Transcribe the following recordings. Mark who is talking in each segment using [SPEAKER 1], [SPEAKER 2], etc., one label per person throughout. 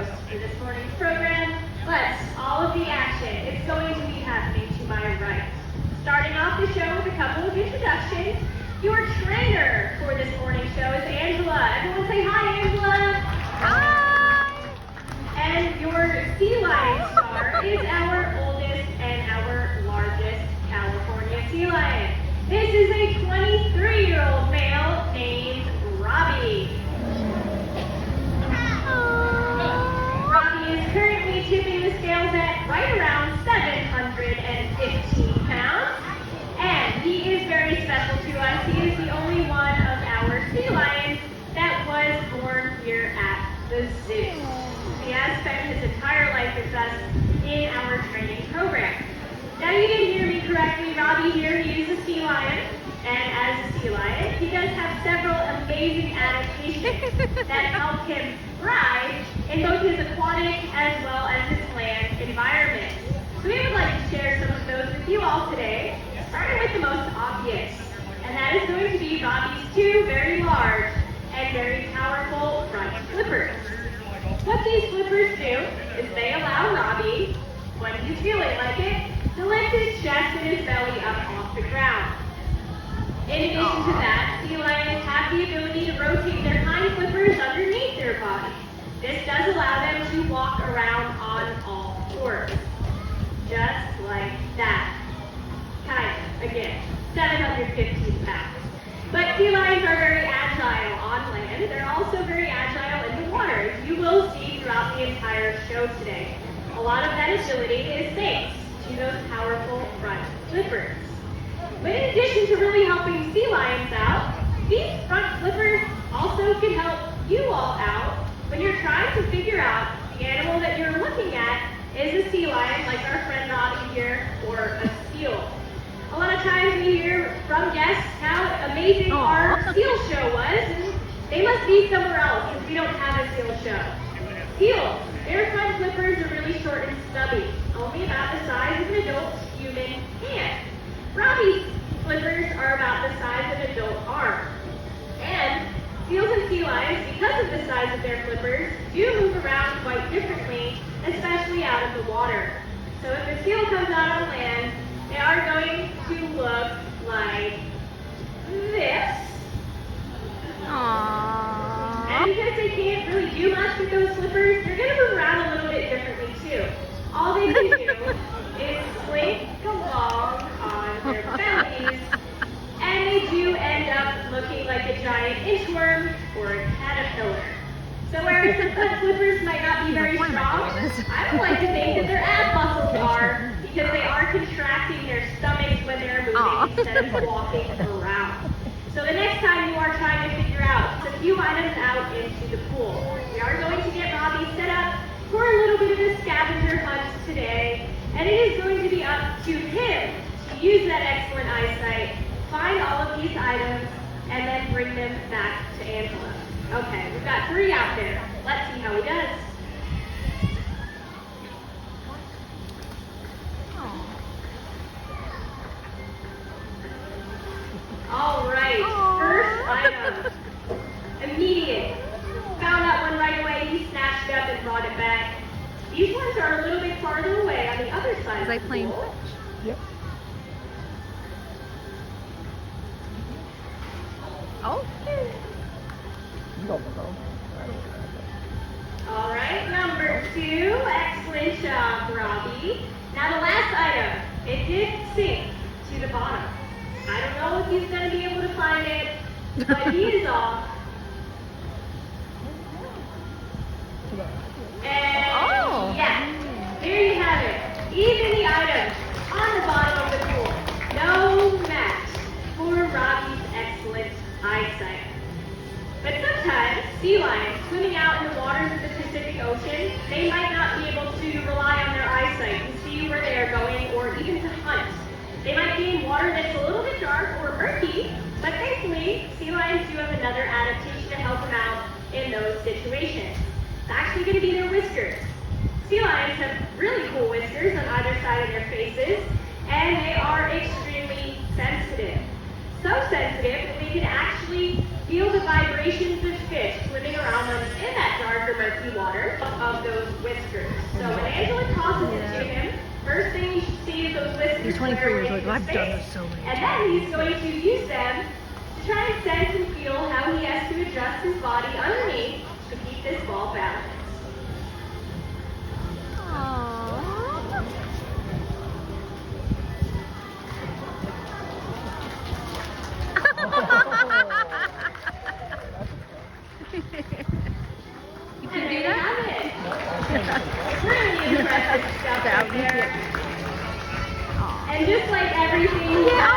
[SPEAKER 1] host for this morning's program, but all of the action is going to be happening to my right. Starting off the show with a couple of introductions. Your trainer for this morning's show is Angela. Everyone say hi, Angela. Hi. And your sea lion star is our oldest and our largest California sea lion. This is a 23-year-old male named Robbie. Robbie is currently tipping the scales at right around 715 pounds. And he is very special to us. He is the only one of our sea lions that was born here at the zoo. He has spent his entire life with us in our training program. Now you didn't hear me correctly. Robbie here, he is a sea lion. And as a sea lion, he does have several amazing adaptations that help him thrive in both his aquatic as well as his land environment. So we would like to share some of those with you all today, starting with the most obvious. And that is going to be Robbie's two very large and very powerful front flippers. What these flippers do is they allow Robbie, when he's feeling like it, to lift his chest and his belly up off the ground. In addition to that, sea lions have the ability to rotate their hind flippers underneath their body. This does allow them to walk around on all fours. Just like that. Kind of, again, 715 pounds. But sea lions are very agile on land. They're also very agile in the water, as you will see throughout the entire show today. A lot of that agility is thanks to those powerful front flippers. But in addition to really helping sea lions out, these front flippers also can help you all out when you're trying to figure out the animal that you're looking at is a sea lion, like our friend Robbie here, or a seal. A lot of times we hear from guests how amazing our seal show was, and they must be somewhere else because we don't have a seal show. Seals, their front flippers are really short and stubby, only about the size of an adult human hand. Robbie's flippers are about the size of an adult arm. And seals and sea lions, because of the size of their flippers, do move around quite differently, especially out of the water. So if a seal comes out on land, they are going to look like this.
[SPEAKER 2] Aww.
[SPEAKER 1] And because they can't really do much with those flippers, they're going to move around a little bit differently too. All they can do is slink along on their bellies, and they do end up looking like a giant inchworm or a caterpillar. So whereas the front flippers might not be very strong, I don't like to think that their ab muscles are, because they are contracting their stomachs when they're moving instead of walking around. So the next time you are trying to figure out a few items out into the pool, we are going to get Robbie set up for a little bit of a scavenger hunt today, and it is going to be up to him to use that excellent eyesight, find all of these items, and then bring them back to Angela. Okay, we've got 3 out there. Let's see how he does. All right, first item. Immediate. Found that one right away. He snatched it up and brought it back. These ones are a little bit farther away on the other side.
[SPEAKER 2] Was I playing fetch?
[SPEAKER 3] Yep.
[SPEAKER 2] Okay.
[SPEAKER 1] All right, number 2. Excellent job, Robbie. Now the last item. It did sink to the bottom. I don't know if he's going to be able to find it, but he is off. And yeah, there you have it. Even the items on the bottom of the pool. No match for Robbie's excellent eyesight. But sometimes sea lions swimming out in the waters of the Pacific Ocean, they might not be able to rely on their eyesight to see where they are going or even to hunt. They might be in water that's a little bit dark or murky, but thankfully, sea lions do have another adaptation to help them out in those situations. It's actually going to be their whiskers. Sea lions have really cool whiskers on either side of their faces, and they are extremely sensitive. So sensitive that they can actually feel the vibrations of fish swimming around them in that darker, murky water of those whiskers. So when Angela tosses it to him, first thing you should see is those whiskers.
[SPEAKER 2] He's 23 years old. I've done this so many
[SPEAKER 1] times. And then he's going to use them to try and sense and feel how he has to adjust his body underneath to keep this ball balanced.
[SPEAKER 2] You can do that?
[SPEAKER 1] Really impressive stuff
[SPEAKER 2] That
[SPEAKER 1] right
[SPEAKER 2] was
[SPEAKER 1] there.
[SPEAKER 2] Aw.
[SPEAKER 1] And just like everything,
[SPEAKER 2] Yay!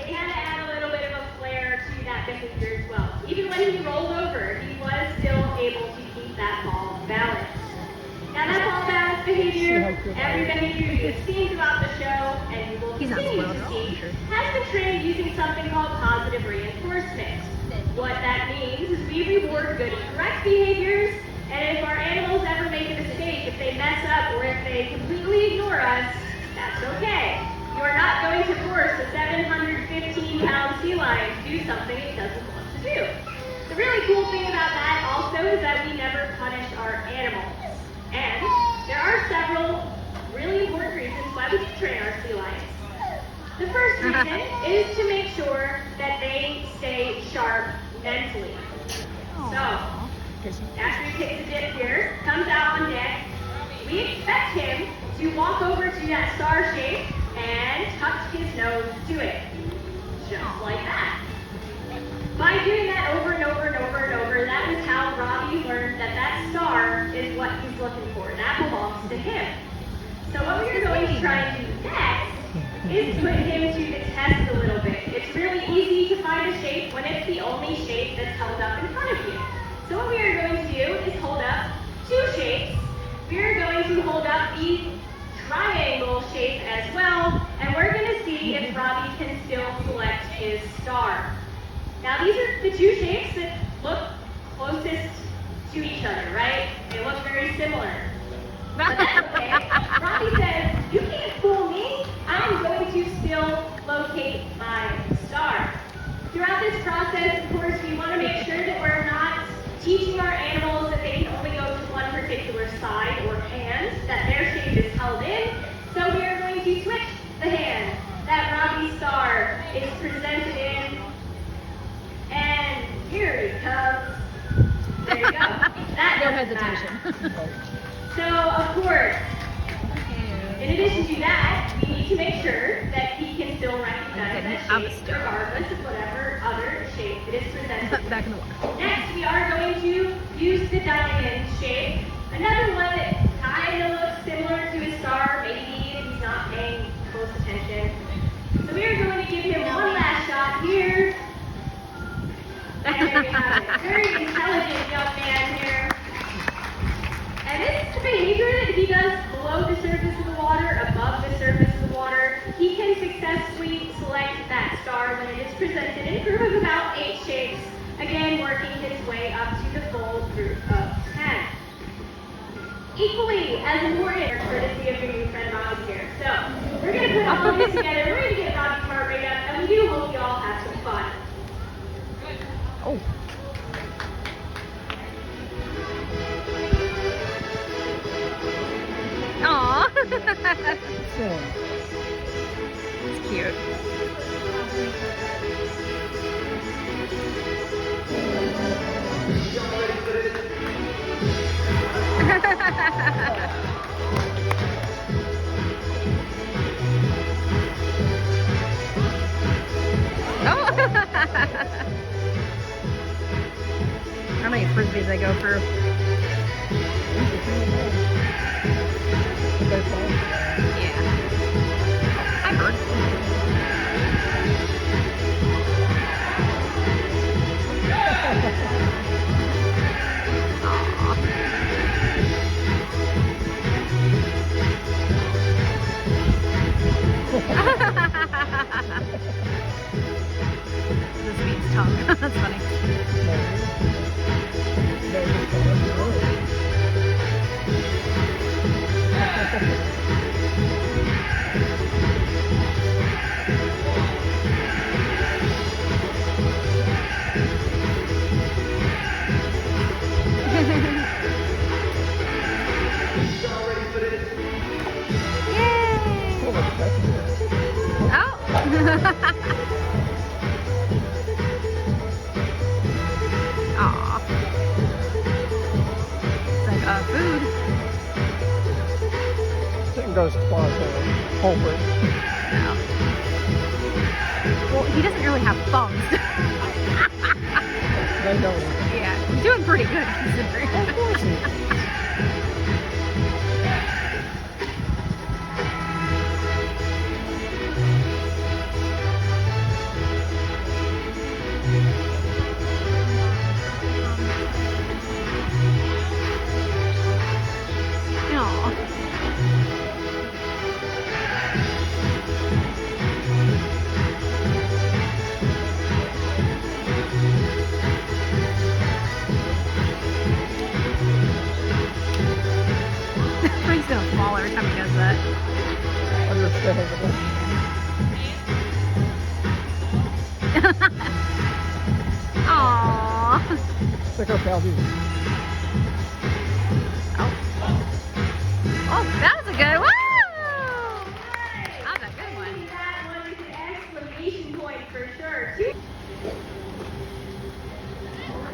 [SPEAKER 1] it kind of add a little bit of a flair to that behavior as well. Even when he rolled over, he was still able to keep that ball balanced. Now that ball balance behavior, every behavior you've seen throughout the show, and you will continue to see, has been trained using something called positive reinforcement. What that means is we reward good and correct behaviors, and if our animals ever make a mistake, if they mess up, or if they completely ignore us, that's okay. You are not going to force a 715-pound sea lion to do something it doesn't want to do. The really cool thing about that also is that we never punish our animals. And there are several really important reasons why we do train our sea lions. The first reason is to make sure that they stay sharp mentally. So, after he takes a dip here, comes out on deck, we expect him to walk over to that star shape and touch his nose to it. Just like that. By doing that over and over and over and over, that is how Robbie learned that that star is what he's looking for. That belongs to him. So what we are going to try and do next is put him to the test a little bit. It's really easy to find a shape when it's the only shape that's held up in front of you. So what we are going to do is hold up two shapes. We are going to hold up the triangle shape as well, and we're going to see if Robbie can still select his star. Now these are the two shapes that look closest to each other, right? They look very similar. But that's okay. Robbie says, you can't fool me. I'm going to still locate my star. Throughout this process, of course, we want to make sure that we're not teaching our animals that they can only go to one particular side or hand, that their shape is held in. So we are going to switch the hand that Robbie's star is presented in. And here he comes. There you go. That
[SPEAKER 2] No
[SPEAKER 1] doesn't
[SPEAKER 2] hesitation.
[SPEAKER 1] So, of course, in addition to that, we need to make sure that he can still recognize that shape regardless of whatever other shape it is presented.
[SPEAKER 2] Back in the water.
[SPEAKER 1] Next, we are going to use the diamond shape. Another one that kind of looks similar to his star, maybe if he's not paying close attention. So we are going to give him one last shot here. And there we have it. Very intelligent young man here. And this is the behavior that he does below the surface of the water, above the surface of the water. He can successfully select that star when it is presented in a group of about 8 shapes, again working his way up to the full group of 10. Equally as important, courtesy of your new friend Robbie here. So, we're going to put all of this together, we're going to get Robbie's heart rate up, and we do hope you all have some fun.
[SPEAKER 2] Oh. Aww. It's cute. How many frisbees I go for? Yeah. I heard. This means tongue. That's funny.
[SPEAKER 3] goes spontaneous. Culprit.
[SPEAKER 2] No. Well, he doesn't really have thumbs.
[SPEAKER 3] They don't.
[SPEAKER 2] Yeah, he's doing pretty good considering.
[SPEAKER 3] Of course he is.
[SPEAKER 2] He's gonna fall every time he does that.
[SPEAKER 3] Understandable.
[SPEAKER 2] Aww.
[SPEAKER 3] Stick up, Calvin.
[SPEAKER 2] Oh, that was a good one. That was a good one.
[SPEAKER 1] That one is an exclamation point for sure.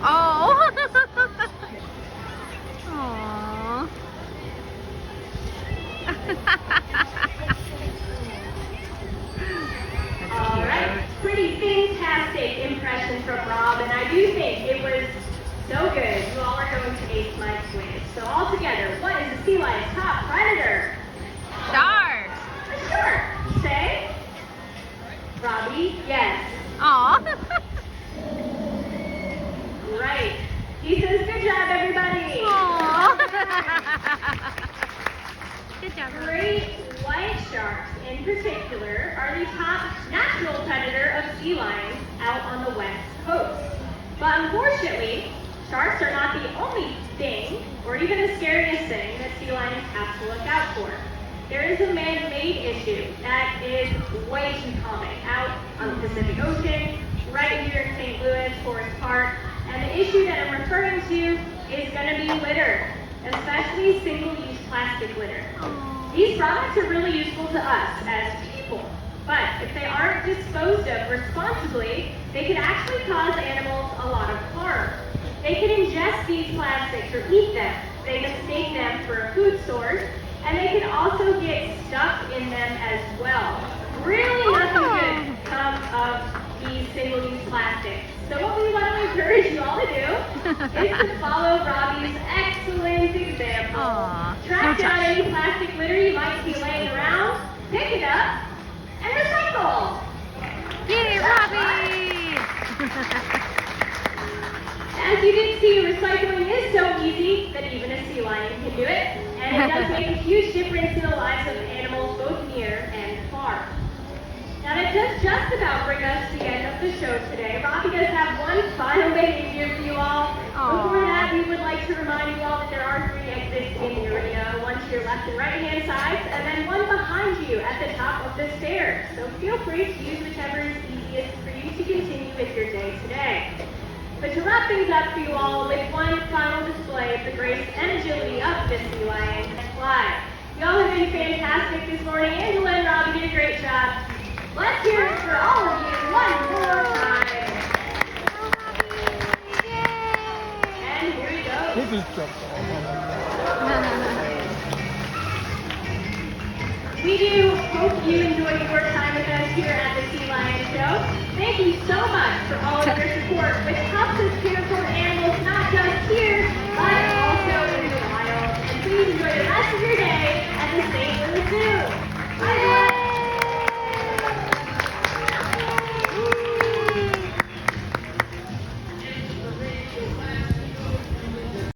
[SPEAKER 2] Oh. Aww.
[SPEAKER 1] All right, pretty fantastic impression from Rob, and I do think it was so good. You all are going to ace my quiz. So all together, what is the sea lion's top predator?
[SPEAKER 2] Shark.
[SPEAKER 1] A shark. Say? Robbie? Yes.
[SPEAKER 2] Aw.
[SPEAKER 1] Right. He says, good job, everybody.
[SPEAKER 2] Aw. Good job, Robbie.
[SPEAKER 1] Great white sharks, in particular, are the top natural predator of sea lions out on the west coast. But unfortunately, sharks are not the only thing, or even the scariest thing, that sea lions have to look out for. There is a man-made issue that is way too common out on the Pacific Ocean, right here in St. Louis, Forest Park, and the issue that I'm referring to is going to be litter, especially single-use plastic litter. These products are really useful to us as people, but if they aren't disposed of responsibly, they can actually cause animals a lot of harm. They can ingest these plastics or eat them. They mistake them for a food source, and they can also get stuck in them as well. Really nothing good comes of these single-use plastics. So what we want to encourage you all to do is to follow Robbie's excellent example.
[SPEAKER 2] Aw.
[SPEAKER 1] Track down any plastic litter you might see laying around, pick it up, and recycle.
[SPEAKER 2] Yay, Robbie!
[SPEAKER 1] As you did see, recycling is so easy that even a sea lion can do it, and it does make a huge difference in the lives of animals both near and far. Now that does just about bring us to the end of the show today. Robbie does have one final behavior for you all. Before that, we would like to remind you all that there are 3 exits in the arena, one to your left and right-hand sides, and then one behind you at the top of the stairs. So feel free to use whichever is easiest for you to continue with your day today. But to wrap things up for you all with one final display of the grace and agility of the sea lion and fly. You all have been fantastic this morning. Angela and Robbie did a great job. Let's hear it for all of you one more time. And here we go.
[SPEAKER 3] He just jumped off.
[SPEAKER 1] We do hope you enjoyed your time with us here at the Sea Lion Show. Thank you so much for all of your support, which helps us care for animals not just here, but also in the wild. And please enjoy the rest of your day at the St. Louis Zoo.